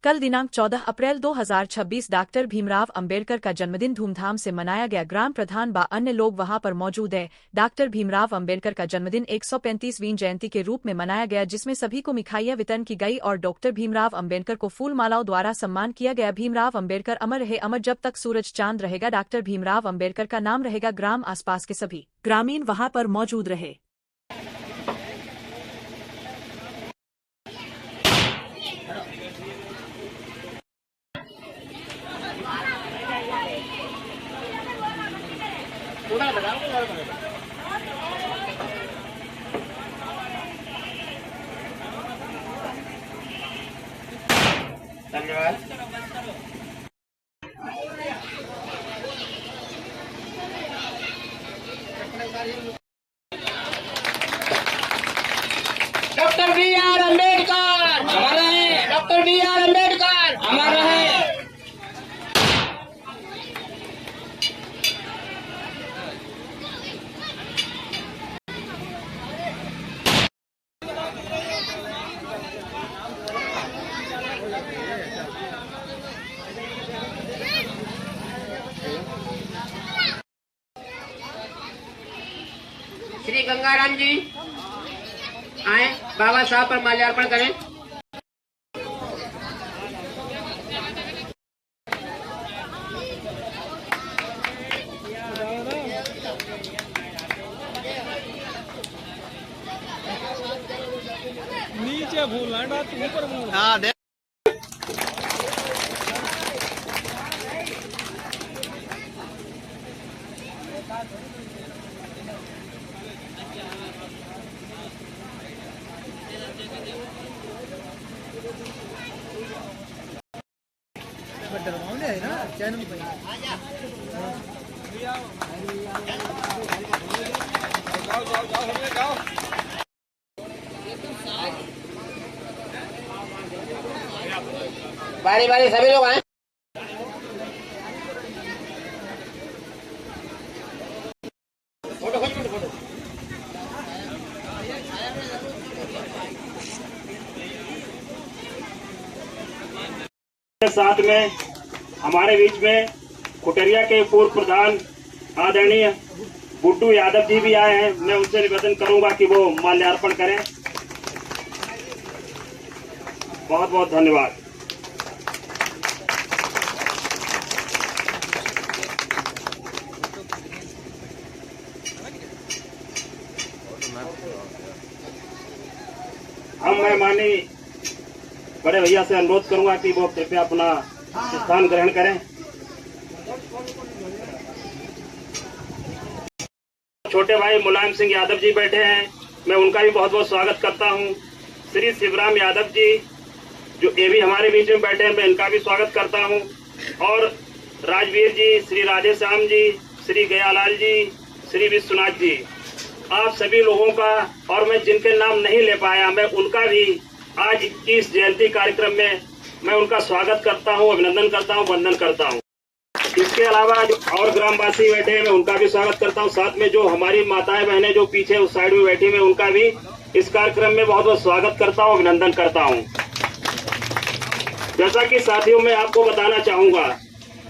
कल दिनांक 14 अप्रैल 2026 डॉक्टर भीमराव अंबेडकर का जन्मदिन धूमधाम से मनाया गया। ग्राम प्रधान व अन्य लोग वहां पर मौजूद हैं। डॉक्टर भीमराव अंबेडकर का जन्मदिन 135वीं जयंती के रूप में मनाया गया, जिसमें सभी को मिठाइयां वितरण की गई और डॉक्टर भीमराव अंबेडकर को फूल मालाओं द्वारा सम्मान किया गया। भीमराव अंबेडकर अमर रहे, अमर जब तक सूरज चांद रहेगा। डॉक्टर भीमराव अंबेडकर का नाम रहेगा। ग्राम आसपास के सभी ग्रामीण वहां पर मौजूद रहे। धन्यवाद। डॉक्टर बी आर अम्बेडकर अमर रहे। डॉक्टर बी आर अम्बेडकर अमर रहे। श्री गंगाराम जी आए, बाबा साहब पर माल्यार्पण करें। नीचे भूलना ऊपर हाँ है ना चैनल पे जाओ। बारी बारी सभी लोग आए। फोटो साथ में हमारे बीच में खुटरिया के पूर्व प्रधान आदरणीय बुड्डू यादव जी भी आए हैं। मैं उनसे निवेदन करूंगा कि वो माल्यार्पण करें। बहुत बहुत धन्यवाद। मैं माननीय बड़े भैया से अनुरोध करूंगा कि वो कृपया अपना स्थान ग्रहण करें। छोटे भाई मुलायम सिंह यादव जी बैठे हैं, मैं उनका भी बहुत बहुत स्वागत करता हूं। श्री शिवराम यादव जी जो ये भी हमारे बीच में बैठे हैं, मैं इनका भी स्वागत करता हूं। और राजवीर जी, श्री राधेश्याम जी, श्री गयालाल जी, श्री विश्वनाथ जी, आप सभी लोगों का, और मैं जिनके नाम नहीं ले पाया, मैं उनका भी आज इस जयंती कार्यक्रम में मैं उनका स्वागत करता हूं, अभिनंदन करता हूं, वंदन करता हूं। इसके अलावा जो और ग्रामवासी बैठे हैं, मैं उनका भी स्वागत करता हूं। साथ में जो हमारी माताएं बहनें जो पीछे उस साइड में बैठी, मैं उनका भी इस कार्यक्रम में बहुत बहुत स्वागत करता हूं, अभिनंदन करता हूं। जैसा कि साथियों मैं आपको बताना चाहूंगा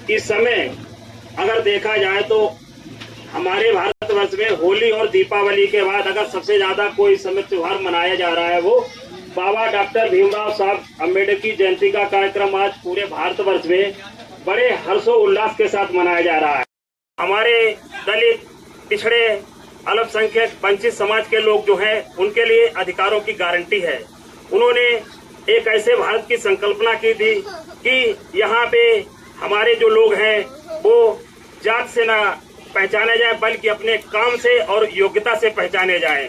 कि समय अगर देखा जाए तो हमारे भारतवर्ष में होली और दीपावली के बाद अगर सबसे ज्यादा कोई समय त्योहार मनाया जा रहा है, वो बाबा डॉक्टर भीमराव साहब अम्बेडकर की जयंती का कार्यक्रम आज पूरे भारतवर्ष में बड़े हर्षोल्लास के साथ मनाया जा रहा है। हमारे दलित, पिछड़े, अल्पसंख्यक, वंचित समाज के लोग जो हैं, उनके लिए अधिकारों की गारंटी है। उन्होंने एक ऐसे भारत की संकल्पना की थी कि यहाँ पे हमारे जो लोग हैं वो जात से ना पहचाने जाए, बल्कि अपने काम से और योग्यता से पहचाने जाएं।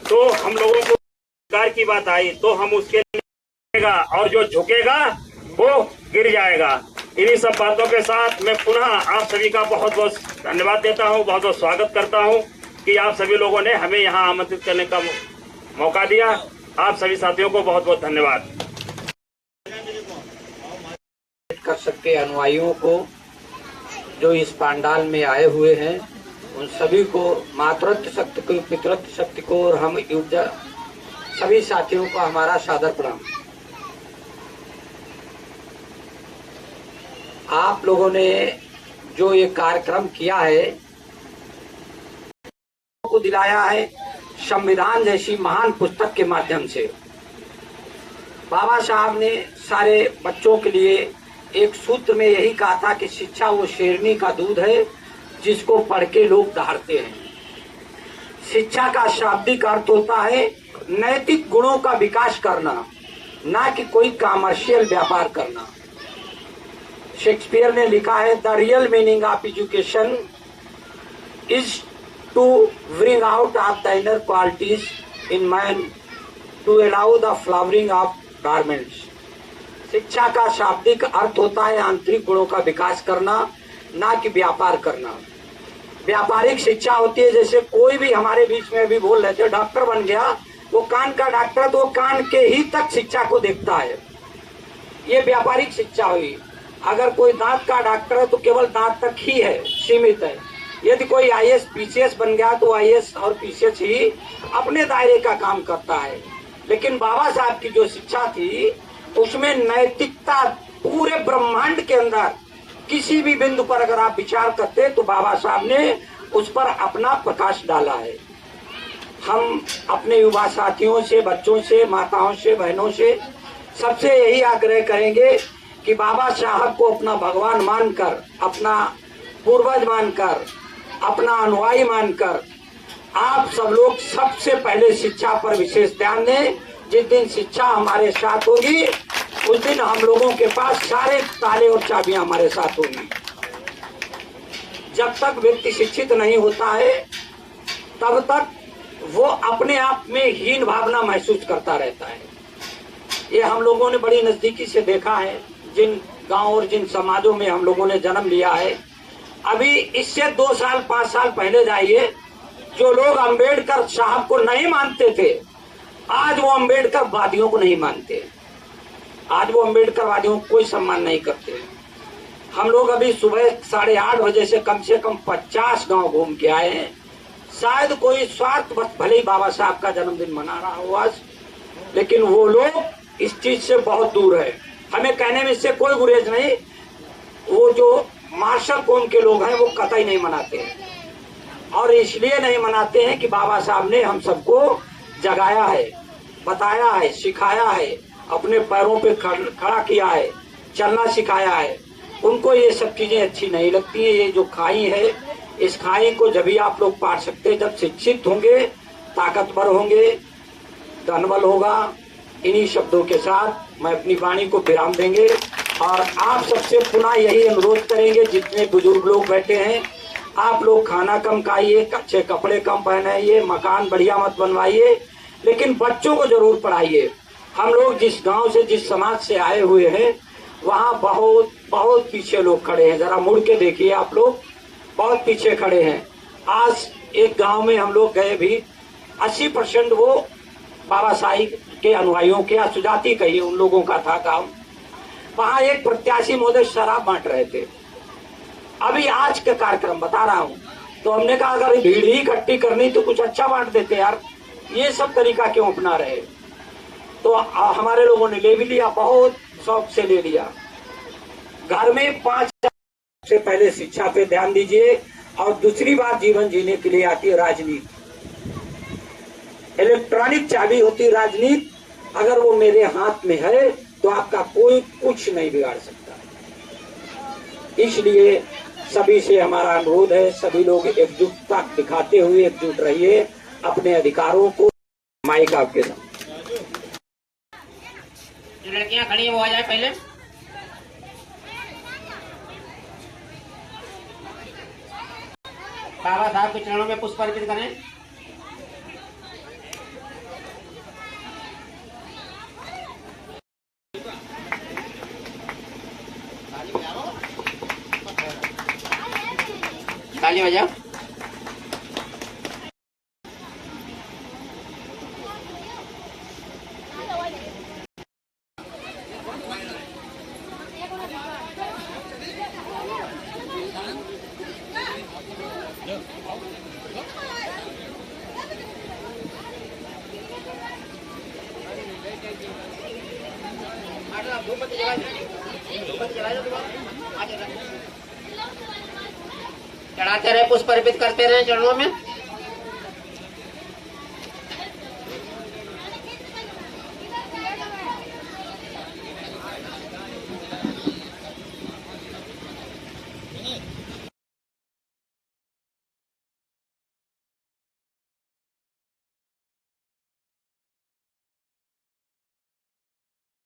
तो हम लोगों को अधिकार की बात आई तो हम उसके लिए, और जो झुकेगा वो गिर जाएगा। इन्हीं सब बातों के साथ मैं पुनः आप सभी का बहुत बहुत धन्यवाद देता हूं, बहुत बहुत स्वागत करता हूं कि आप सभी लोगों ने हमें यहां आमंत्रित करने का मौका दिया। आप सभी साथियों को बहुत बहुत धन्यवाद। कर सकते अनुयायियों को जो इस पंडाल में आए हुए हैं, उन सभी को, मातृत्व शक्ति को, पितृत्व शक्ति को और हम सभी साथियों को हमारा सादर प्रणाम। आप लोगों ने जो ये कार्यक्रम किया है को दिलाया है संविधान जैसी महान पुस्तक के माध्यम से। बाबा साहब ने सारे बच्चों के लिए एक सूत्र में यही कहा था कि शिक्षा वो शेरनी का दूध है जिसको पढ़ के लोग दहाड़ते हैं। शिक्षा का शाब्दिक अर्थ होता है नैतिक गुणों का विकास करना, ना कि कोई कमर्शियल व्यापार करना। शेक्सपियर ने लिखा है the real meaning of education is to bring out of the inner qualities in man to allow the flowering of garments. शिक्षा का शाब्दिक अर्थ होता है आंतरिक गुणों का विकास करना, ना कि व्यापार करना। व्यापारिक शिक्षा होती है, जैसे कोई भी हमारे बीच में भी बोल रहे थे डॉक्टर बन गया, वो कान का डॉक्टर तो कान के ही तक शिक्षा को देखता है, ये व्यापारिक शिक्षा हुई। अगर कोई दांत का डॉक्टर है तो केवल दांत तक ही है, सीमित है। यदि कोई आईएएस पीसीएस बन गया तो आईएएस और पीसीएस ही अपने दायरे का काम करता है। लेकिन बाबा साहब की जो शिक्षा थी उसमें नैतिकता पूरे ब्रह्मांड के अंदर किसी भी बिंदु पर अगर आप विचार करते तो बाबा साहब ने उस पर अपना प्रकाश डाला है। हम अपने युवा साथियों से, बच्चों से, माताओं से, बहनों से सबसे यही आग्रह करेंगे कि बाबा साहब को अपना भगवान मानकर, अपना पूर्वज मानकर, अपना अनुयायी मानकर आप सब लोग सबसे पहले शिक्षा पर विशेष ध्यान दें। जिस दिन शिक्षा हमारे साथ होगी उस दिन हम लोगों के पास सारे ताले और चाबियां हमारे साथ होंगी। जब तक व्यक्ति शिक्षित नहीं होता है तब तक वो अपने आप में हीन भावना महसूस करता रहता है। ये हम लोगों ने बड़ी नजदीकी से देखा है, जिन गांव और जिन समाजों में हम लोगों ने जन्म लिया है। अभी इससे 2 साल 5 साल पहले जाइए, जो लोग अंबेडकर साहब को नहीं मानते थे आज वो अंबेडकर वादियों को नहीं मानते, आज वो अंबेडकर वादियों को कोई सम्मान नहीं करते। हम लोग अभी सुबह 8:30 बजे से कम 50 गांव घूम के आए हैं। शायद कोई स्वार्थ बस भले ही बाबा साहब का जन्मदिन मना रहा हो आज, लेकिन वो लोग इस चीज से बहुत दूर है। हमें कहने में इससे कोई गुरेज नहीं, वो जो मार्शल कौम के लोग हैं वो कतई नहीं मनाते हैं। और इसलिए नहीं मनाते हैं कि बाबा साहब ने हम सबको जगाया है, बताया है, सिखाया है, अपने पैरों पे खड़ा किया है, चलना सिखाया है। उनको ये सब चीजें अच्छी नहीं लगती है। ये जो खाई है, इस खाई को जब भी आप लोग पाट सकते हैं जब शिक्षित होंगे, ताकतवर होंगे, धनबल होगा। इन्हीं शब्दों के साथ मैं अपनी वाणी को विराम देंगे और आप सबसे पुनः यही अनुरोध करेंगे, जितने बुजुर्ग लोग बैठे हैं, आप लोग खाना कम खाइए, अच्छे कपड़े कम पहनाइए, मकान बढ़िया मत बनवाइए, लेकिन बच्चों को जरूर पढ़ाइए। हम लोग जिस गांव से, जिस समाज से आए हुए हैं, वहाँ बहुत बहुत पीछे लोग खड़े हैं। जरा मुड़ के देखिए, आप लोग बहुत पीछे खड़े हैं। आज एक गांव में हम लोग गए भी, 80% वो बाबा साहिब के अनुयायियों के, या सुजाती कहिए, उन लोगों का था गांव। वहाँ एक प्रत्याशी महोदय शराब बांट रहे थे। अभी आज का कार्यक्रम बता रहा हूँ, तो हमने कहा अगर भीड़ ही इकट्ठी करनी तो कुछ अच्छा बांट देते यार, ये सब तरीका क्यों अपना रहे। तो हमारे लोगों ने ले भी लिया, बहुत शौक से ले लिया। घर में 5 से पहले शिक्षा पे ध्यान दीजिए। और दूसरी बात, जीवन जीने के लिए आती है राजनीति। इलेक्ट्रॉनिक चाबी होती है राजनीति। अगर वो मेरे हाथ में है तो आपका कोई कुछ नहीं बिगाड़ सकता। इसलिए सभी से हमारा अनुरोध है, सभी लोग एकजुटता दिखाते हुए एकजुट रहिए, अपने अधिकारों को। माइक आपके साथ। जो लड़कियां खड़ी हैं वो आ जाए पहले। बाबा साहब के चरणों में पुष्प अर्पित करें। ताली बजाओ। धूप बत्ती जला चढ़ाते रहे, पुष्प अर्पित करते रहे चरणों में।